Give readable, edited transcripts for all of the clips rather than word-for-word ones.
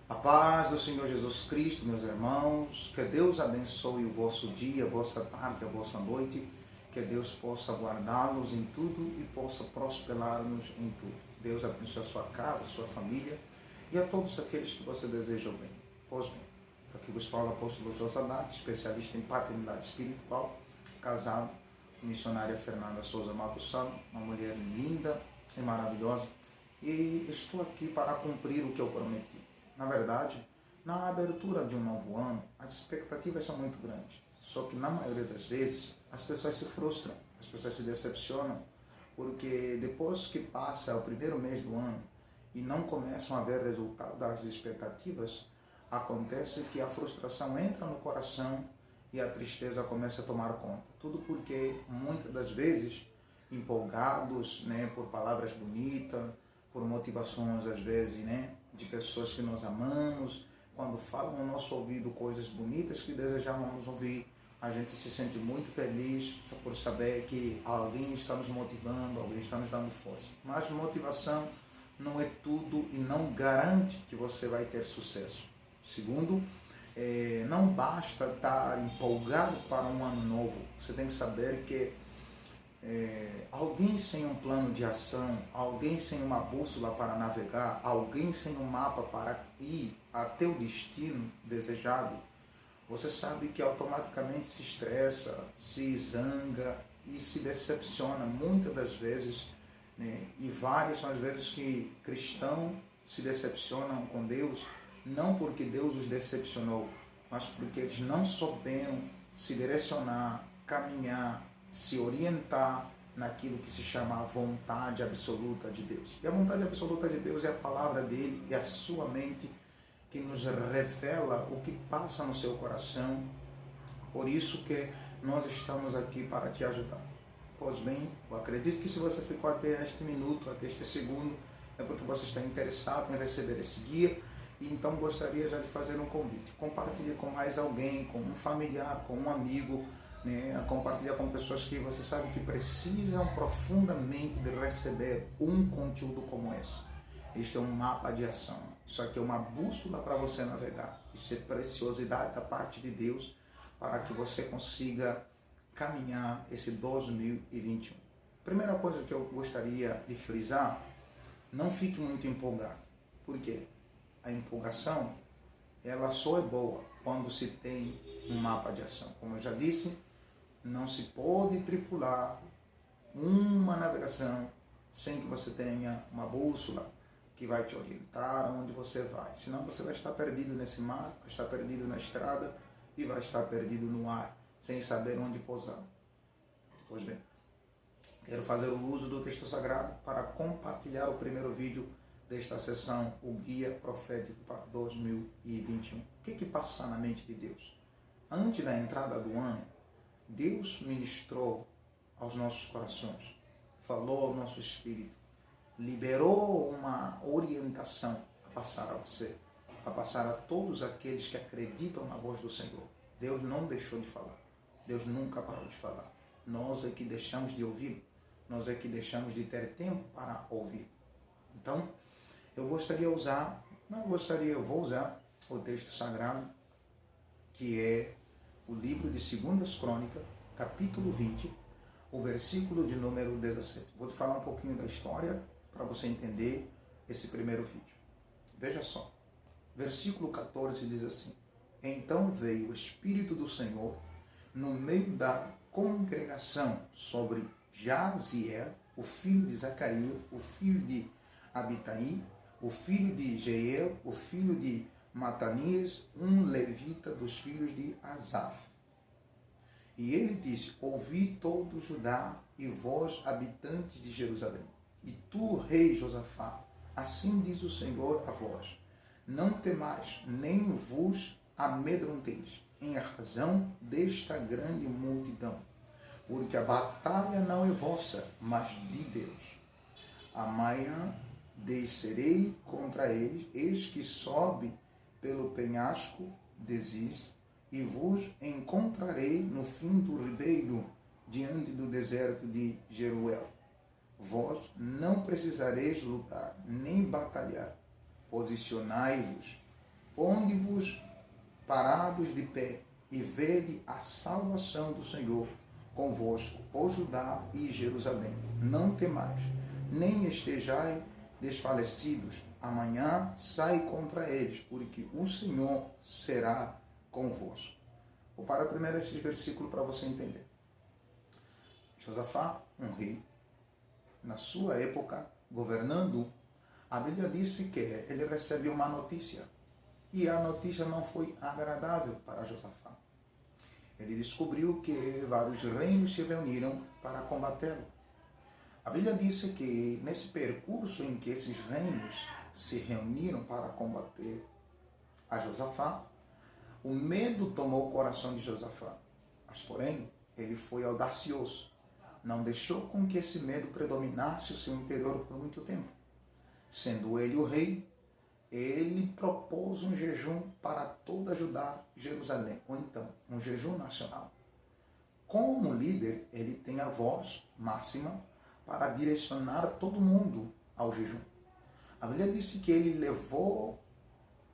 A paz do Senhor Jesus Cristo, meus irmãos, que Deus abençoe o vosso dia, a vossa tarde, a vossa noite, que Deus possa guardá-los em tudo e possa prosperar-nos em tudo. Deus abençoe a sua casa, a sua família e a todos aqueles que você deseja bem. Pois bem, aqui vos fala o apóstolo Josadat, especialista em paternidade espiritual, casado com a missionária Fernanda Souza Matos Sano, uma mulher linda e maravilhosa, e estou aqui para cumprir o que eu prometi. Na verdade, na abertura de um novo ano, as expectativas são muito grandes. Só que na maioria das vezes, as pessoas se frustram, as pessoas se decepcionam, porque depois que passa o primeiro mês do ano e não começam a ver resultado das expectativas, acontece que a frustração entra no coração e a tristeza começa a tomar conta. Tudo porque, muitas das vezes, empolgados, por palavras bonitas, por motivações, às vezes, de pessoas que nós amamos, quando falam no nosso ouvido coisas bonitas que desejamos ouvir, a gente se sente muito feliz por saber que alguém está nos motivando, alguém está nos dando força. Mas motivação não é tudo e não garante que você vai ter sucesso. Segundo, não basta estar empolgado para um ano novo. Você tem que saber que alguém sem um plano de ação, alguém sem uma bússola para navegar, alguém sem um mapa para ir até o destino desejado, você sabe que automaticamente se estressa, se zanga e se decepciona muitas das vezes, e várias são as vezes que cristãos se decepcionam com Deus, não porque Deus os decepcionou, mas porque eles não souberam se direcionar, caminhar, se orientar naquilo que se chama a vontade absoluta de Deus. E a vontade absoluta de Deus é a palavra dele, é a sua mente que nos revela o que passa no seu coração. Por isso que nós estamos aqui para te ajudar. Pois bem, eu acredito que se você ficou até este minuto, até este segundo, é porque você está interessado em receber esse guia. E então gostaria já de fazer um convite. Compartilhe com mais alguém, com um familiar, com um amigo, compartilhar com pessoas que você sabe que precisam profundamente de receber um conteúdo como esse. Este é um mapa de ação. Isso aqui é uma bússola para você navegar. Isso é preciosidade da parte de Deus para que você consiga caminhar esse 2021. Primeira coisa que eu gostaria de frisar, não fique muito empolgado. Por quê? A empolgação, ela só é boa quando se tem um mapa de ação. Como eu já disse, não se pode tripular uma navegação sem que você tenha uma bússola que vai te orientar onde você vai. Senão você vai estar perdido nesse mar, vai estar perdido na estrada e vai estar perdido no ar, sem saber onde pousar. Pois bem, quero fazer o uso do texto sagrado para compartilhar o primeiro vídeo desta sessão, o Guia Profético para 2021. O que passa na mente de Deus? Antes da entrada do ano, Deus ministrou aos nossos corações, falou ao nosso espírito, liberou uma orientação a passar a você, a passar a todos aqueles que acreditam na voz do Senhor. Deus não deixou de falar, Deus nunca parou de falar. Nós é que deixamos de ouvir, nós é que deixamos de ter tempo para ouvir. Então, eu vou usar o texto sagrado, que é o livro de 2 Crônicas, capítulo 20, o versículo de número 17. Vou te falar um pouquinho da história para você entender esse primeiro vídeo. Veja só, versículo 14 diz assim: Então veio o Espírito do Senhor no meio da congregação sobre Jaziel, o filho de Zacarias, o filho de Abitaí, o filho de Jeiel, o filho de Matanias, um levita dos filhos de Asaf. E ele disse: Ouvi todo Judá e vós, habitantes de Jerusalém, e tu, rei Josafá, assim diz o Senhor a vós: Não temais, nem vos amedronteis, em razão desta grande multidão, porque a batalha não é vossa, mas de Deus. Amanhã descerei contra eles, eis que sobe pelo penhasco de Ziz, e vos encontrarei no fim do ribeiro, diante do deserto de Jeruel. Vós não precisareis lutar, nem batalhar. Posicionai-vos ponde-vos parados de pé, e vede a salvação do Senhor convosco, ó Judá e Jerusalém. Não temais, nem estejais desfalecidos. Amanhã sai contra eles, porque o Senhor será convosco. Vou parar primeiro esses versículos para você entender. Josafá, um rei, na sua época, governando, a Bíblia disse que ele recebeu uma notícia. E a notícia não foi agradável para Josafá. Ele descobriu que vários reinos se reuniram para combatê-lo. A Bíblia disse que nesse percurso em que esses reinos se reuniram para combater a Josafá, o medo tomou o coração de Josafá. Mas, porém, ele foi audacioso. Não deixou com que esse medo predominasse o seu interior por muito tempo. Sendo ele o rei, ele propôs um jejum para toda Judá e Jerusalém, ou então, um jejum nacional. Como líder, ele tem a voz máxima para direcionar todo mundo ao jejum. A Bíblia disse que ele levou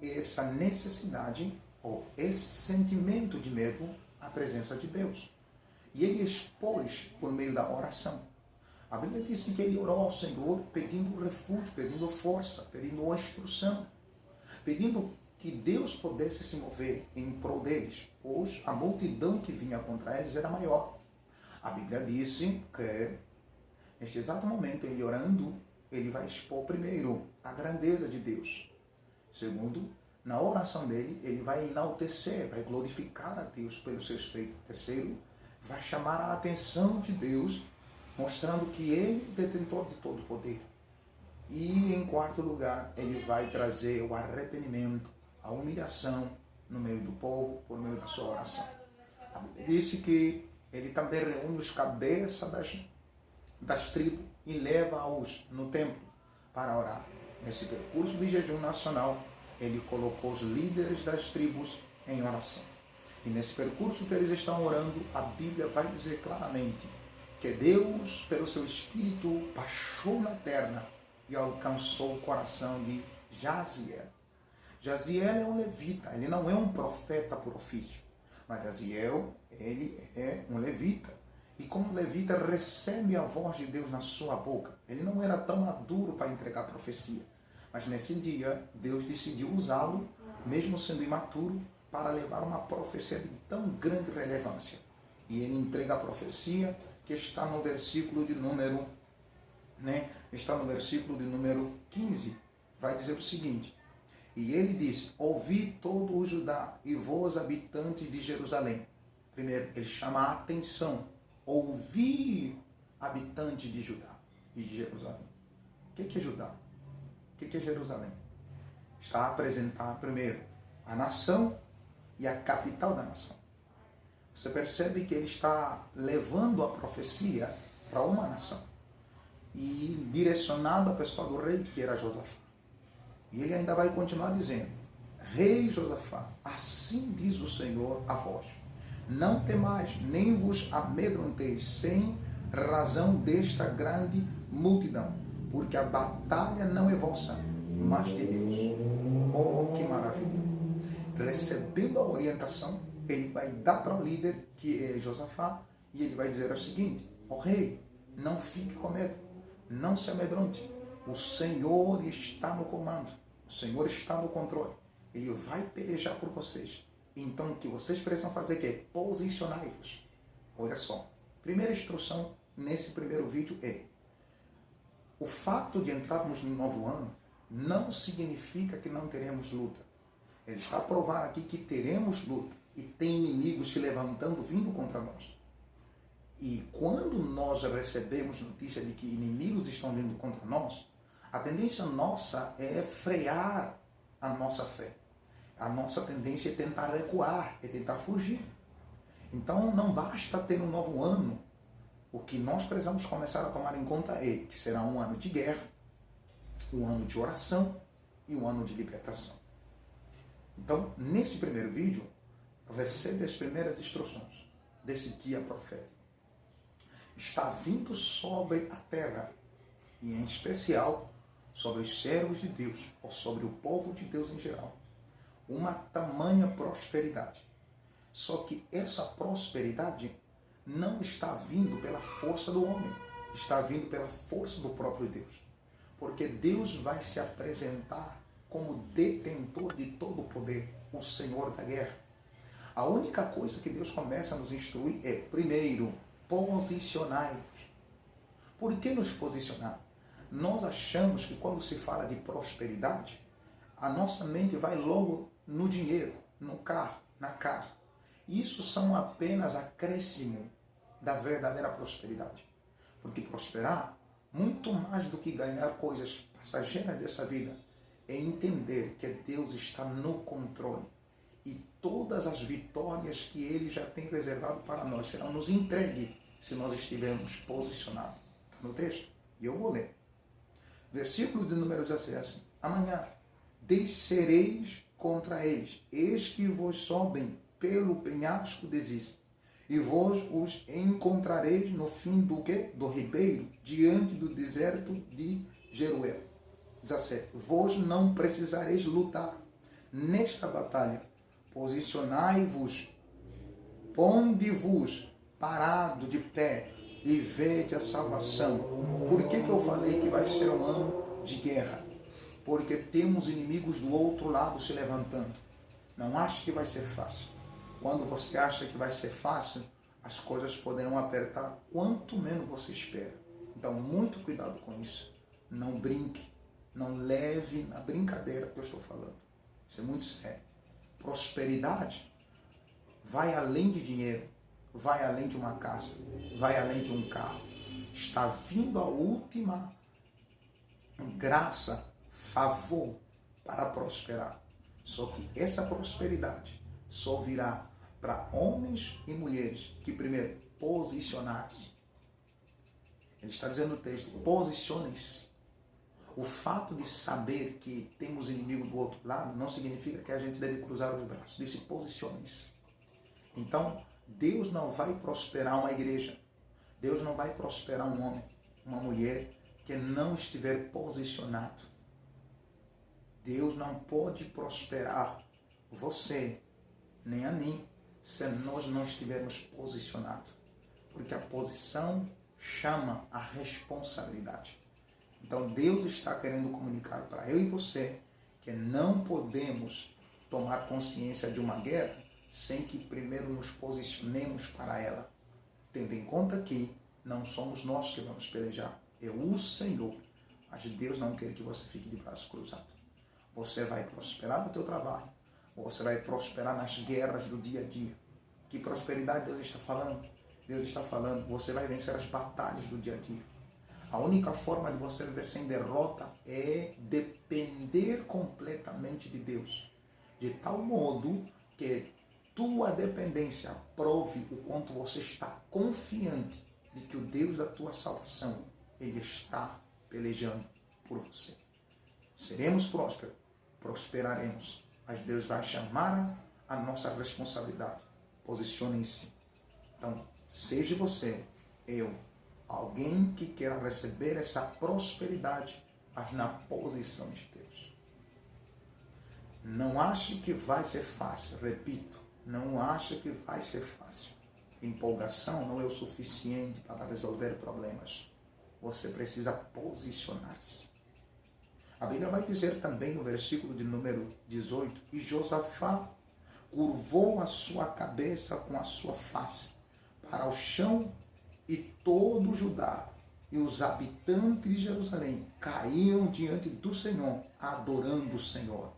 essa necessidade, ou esse sentimento de medo, à presença de Deus. E ele expôs por meio da oração. A Bíblia disse que ele orou ao Senhor pedindo refúgio, pedindo força, pedindo instrução, pedindo que Deus pudesse se mover em prol deles, pois a multidão que vinha contra eles era maior. A Bíblia disse que, neste exato momento, ele orando, ele vai expor primeiro a grandeza de Deus. Segundo, na oração dele, ele vai enaltecer, vai glorificar a Deus pelos seus feitos. Terceiro, vai chamar a atenção de Deus, mostrando que ele é o detentor de todo o poder. E, em quarto lugar, ele vai trazer o arrependimento, a humilhação no meio do povo, por meio da sua oração. A Bíblia disse que ele também reúne os cabeças das tribos e leva-os no templo para orar. Nesse percurso de jejum nacional, ele colocou os líderes das tribos em oração. E nesse percurso que eles estão orando, a Bíblia vai dizer claramente que Deus, pelo seu Espírito, baixou na terra e alcançou o coração de Jaziel. Jaziel é um levita, ele não é um profeta por ofício, mas Jaziel, ele é um levita. E como levita, recebe a voz de Deus na sua boca. Ele não era tão maduro para entregar profecia, mas nesse dia, Deus decidiu usá-lo, mesmo sendo imaturo, para levar uma profecia de tão grande relevância. E ele entrega a profecia que está no versículo de número, está no versículo de número 15. Vai dizer o seguinte: e ele disse: ouvi todo o Judá e vós, habitantes de Jerusalém. Primeiro, ele chama a atenção. Ouvi, habitantes de Judá e de Jerusalém. O que é Judá? O que é Jerusalém? Está a apresentar primeiro a nação e a capital da nação. Você percebe que ele está levando a profecia para uma nação e direcionado à pessoa do rei, que era Josafá. E ele ainda vai continuar dizendo: Rei Josafá, assim diz o Senhor a vós: não temais, nem vos amedronteis, sem razão desta grande multidão, porque a batalha não é vossa, mas de Deus. Oh, que maravilha! Recebendo a orientação, ele vai dar para o líder, que é Josafá, e ele vai dizer o seguinte: ó rei, não fique com medo, não se amedronte, o Senhor está no comando, o Senhor está no controle, ele vai pelejar por vocês. Então, o que vocês precisam fazer é posicionai-vos. Olha só, primeira instrução nesse primeiro vídeo é: o fato de entrarmos no novo ano não significa que não teremos luta. Ele está a provar aqui que teremos luta e tem inimigos se levantando, vindo contra nós. E quando nós recebemos notícia de que inimigos estão vindo contra nós, a tendência nossa é frear a nossa fé. A nossa tendência é tentar recuar, é tentar fugir. Então não basta ter um novo ano. O que nós precisamos começar a tomar em conta é que será um ano de guerra, um ano de oração e um ano de libertação. Então, neste primeiro vídeo, recebe as primeiras instruções desse guia profético. Está vindo sobre a terra, e em especial sobre os servos de Deus, ou sobre o povo de Deus em geral, uma tamanha prosperidade. Só que essa prosperidade não está vindo pela força do homem, está vindo pela força do próprio Deus. Porque Deus vai se apresentar como detentor de todo o poder, o Senhor da guerra. A única coisa que Deus começa a nos instruir é, primeiro, posicionai-vos. Por que nos posicionar? Nós achamos que quando se fala de prosperidade, a nossa mente vai logo no dinheiro, no carro, na casa. Isso são apenas acréscimo da verdadeira prosperidade. Porque prosperar, muito mais do que ganhar coisas passageiras dessa vida, é entender que Deus está no controle. E todas as vitórias que Ele já tem reservado para nós serão nos entregues se nós estivermos posicionados. Está no texto? E eu vou ler. Versículo de número 16 assim. Amanhã descereis contra eles, eis que vos sobem pelo penhasco de Ziz, e vós os encontrareis no fim do quê? Do ribeiro, diante do deserto de Jeruel. 17. Vós não precisareis lutar nesta batalha. Posicionai-vos, ponde-vos parado de pé e vede a salvação. Por que eu falei que vai ser um ano de guerra? Porque temos inimigos do outro lado se levantando. Não ache que vai ser fácil. Quando você acha que vai ser fácil, as coisas poderão apertar quanto menos você espera. Então, muito cuidado com isso. Não brinque, não leve na brincadeira que eu estou falando. Isso é muito sério. Prosperidade vai além de dinheiro, vai além de uma casa, vai além de um carro. Está vindo a última graça, favor para prosperar. Só que essa prosperidade só virá para homens e mulheres que primeiro posicionar-se. Ele está dizendo no texto, posicionem-se. O fato de saber que temos inimigo do outro lado não significa que a gente deve cruzar os braços. Disse, posicionem-se. Então, Deus não vai prosperar uma igreja. Deus não vai prosperar um homem, uma mulher que não estiver posicionado. Deus não pode prosperar você, nem a mim, se nós não estivermos posicionados. Porque a posição chama a responsabilidade. Então Deus está querendo comunicar para eu e você que não podemos tomar consciência de uma guerra sem que primeiro nos posicionemos para ela. Tendo em conta que não somos nós que vamos pelejar, é o Senhor. Mas Deus não quer que você fique de braços cruzados. Você vai prosperar no teu trabalho, você vai prosperar nas guerras do dia a dia. Que prosperidade Deus está falando? Deus está falando, você vai vencer as batalhas do dia a dia. A única forma de você viver sem derrota é depender completamente de Deus. De tal modo que tua dependência prove o quanto você está confiante de que o Deus da tua salvação, Ele está pelejando por você. Seremos prósperos, prosperaremos, mas Deus vai chamar a nossa responsabilidade. Posicionem-se. Então, seja você, eu, alguém que queira receber essa prosperidade, mas na posição de Deus. Não ache que vai ser fácil, repito, não ache que vai ser fácil. Empolgação não é o suficiente para resolver problemas. Você precisa posicionar-se. A Bíblia vai dizer também no versículo de número 18, e Josafá curvou a sua cabeça com a sua face para o chão, e todo Judá e os habitantes de Jerusalém caíam diante do Senhor, adorando o Senhor.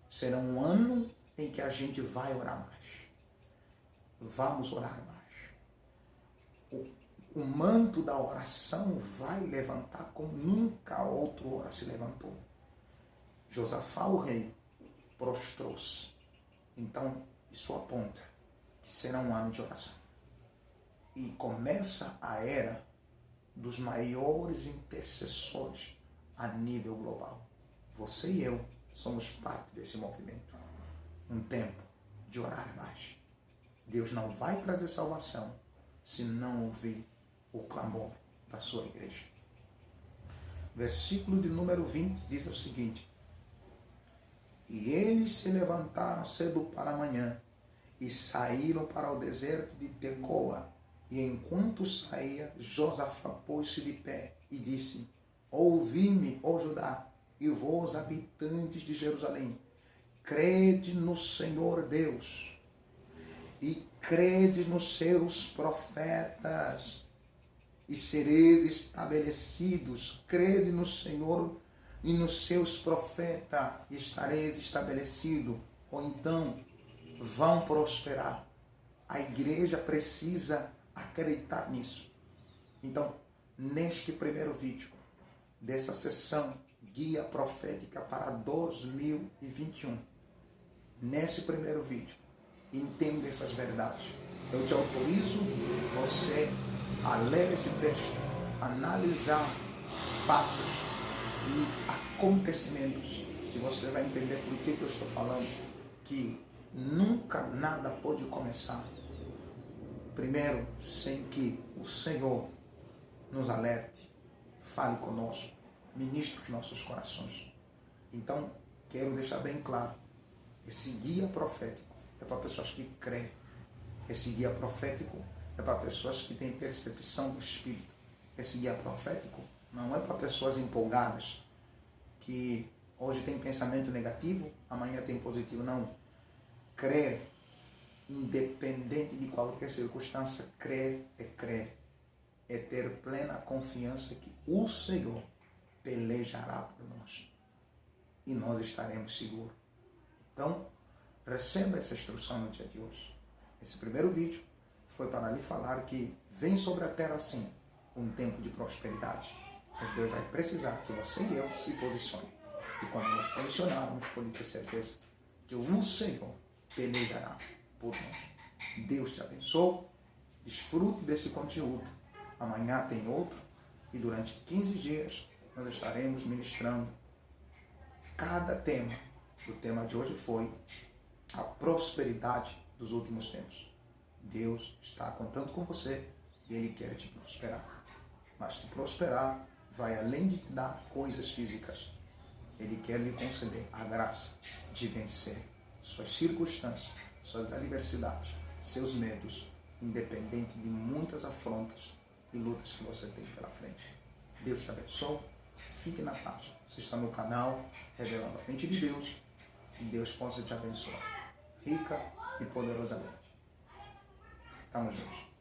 Será um ano em que a gente vai orar mais. Vamos orar mais. O manto da oração vai levantar como nunca outro hora se levantou. Josafá, o rei, prostrou-se. Então, isso aponta que será um ano de oração. E começa a era dos maiores intercessores a nível global. Você e eu somos parte desse movimento. Um tempo de orar mais. Deus não vai trazer salvação se não ouvir o clamor da sua igreja. Versículo de número 20 diz o seguinte: E eles se levantaram cedo para amanhã e saíram para o deserto de Tecoa. E enquanto saía, Josafá pôs-se de pé e disse: ouvi-me, ó Judá, e vós, habitantes de Jerusalém, crede no Senhor Deus, e crede nos seus profetas, e sereis estabelecidos. Crede no Senhor e nos seus profetas, e estareis estabelecidos, ou então vão prosperar. A igreja precisa acreditar nisso. Então, neste primeiro vídeo dessa sessão Guia Profética para 2021, nesse primeiro vídeo, entenda essas verdades. Eu te autorizo você a ler esse texto, analisar fatos e acontecimentos, e você vai entender por que eu estou falando que nunca nada pode começar primeiro sem que o Senhor nos alerte, fale conosco, ministre os nossos corações. Então, quero deixar bem claro, esse guia profético é para pessoas que creem. Esse guia profético é para pessoas que têm percepção do Espírito. Esse guia profético não é para pessoas empolgadas, que hoje tem pensamento negativo, amanhã tem positivo. Não. Crer, independente de qualquer circunstância, crer é crer. É ter plena confiança que o Senhor pelejará por nós. E nós estaremos seguros. Então, receba essa instrução no dia de hoje. Esse primeiro vídeo foi para lhe falar que vem sobre a terra, sim, um tempo de prosperidade. Mas Deus vai precisar que você e eu se posicione. E quando nos posicionarmos, pode ter certeza que o Senhor pelejará por nós. Deus te abençoe. Desfrute desse conteúdo. Amanhã tem outro. E durante 15 dias nós estaremos ministrando cada tema. O tema de hoje foi a prosperidade dos últimos tempos. Deus está contando com você e Ele quer te prosperar. Mas te prosperar vai além de te dar coisas físicas. Ele quer lhe conceder a graça de vencer suas circunstâncias, suas adversidades, seus medos, independente de muitas afrontas e lutas que você tem pela frente. Deus te abençoe. Fique na paz. Você está no canal Revelando a Mente de Deus. E Deus possa te abençoar rica e poderosamente. Estamos juntos.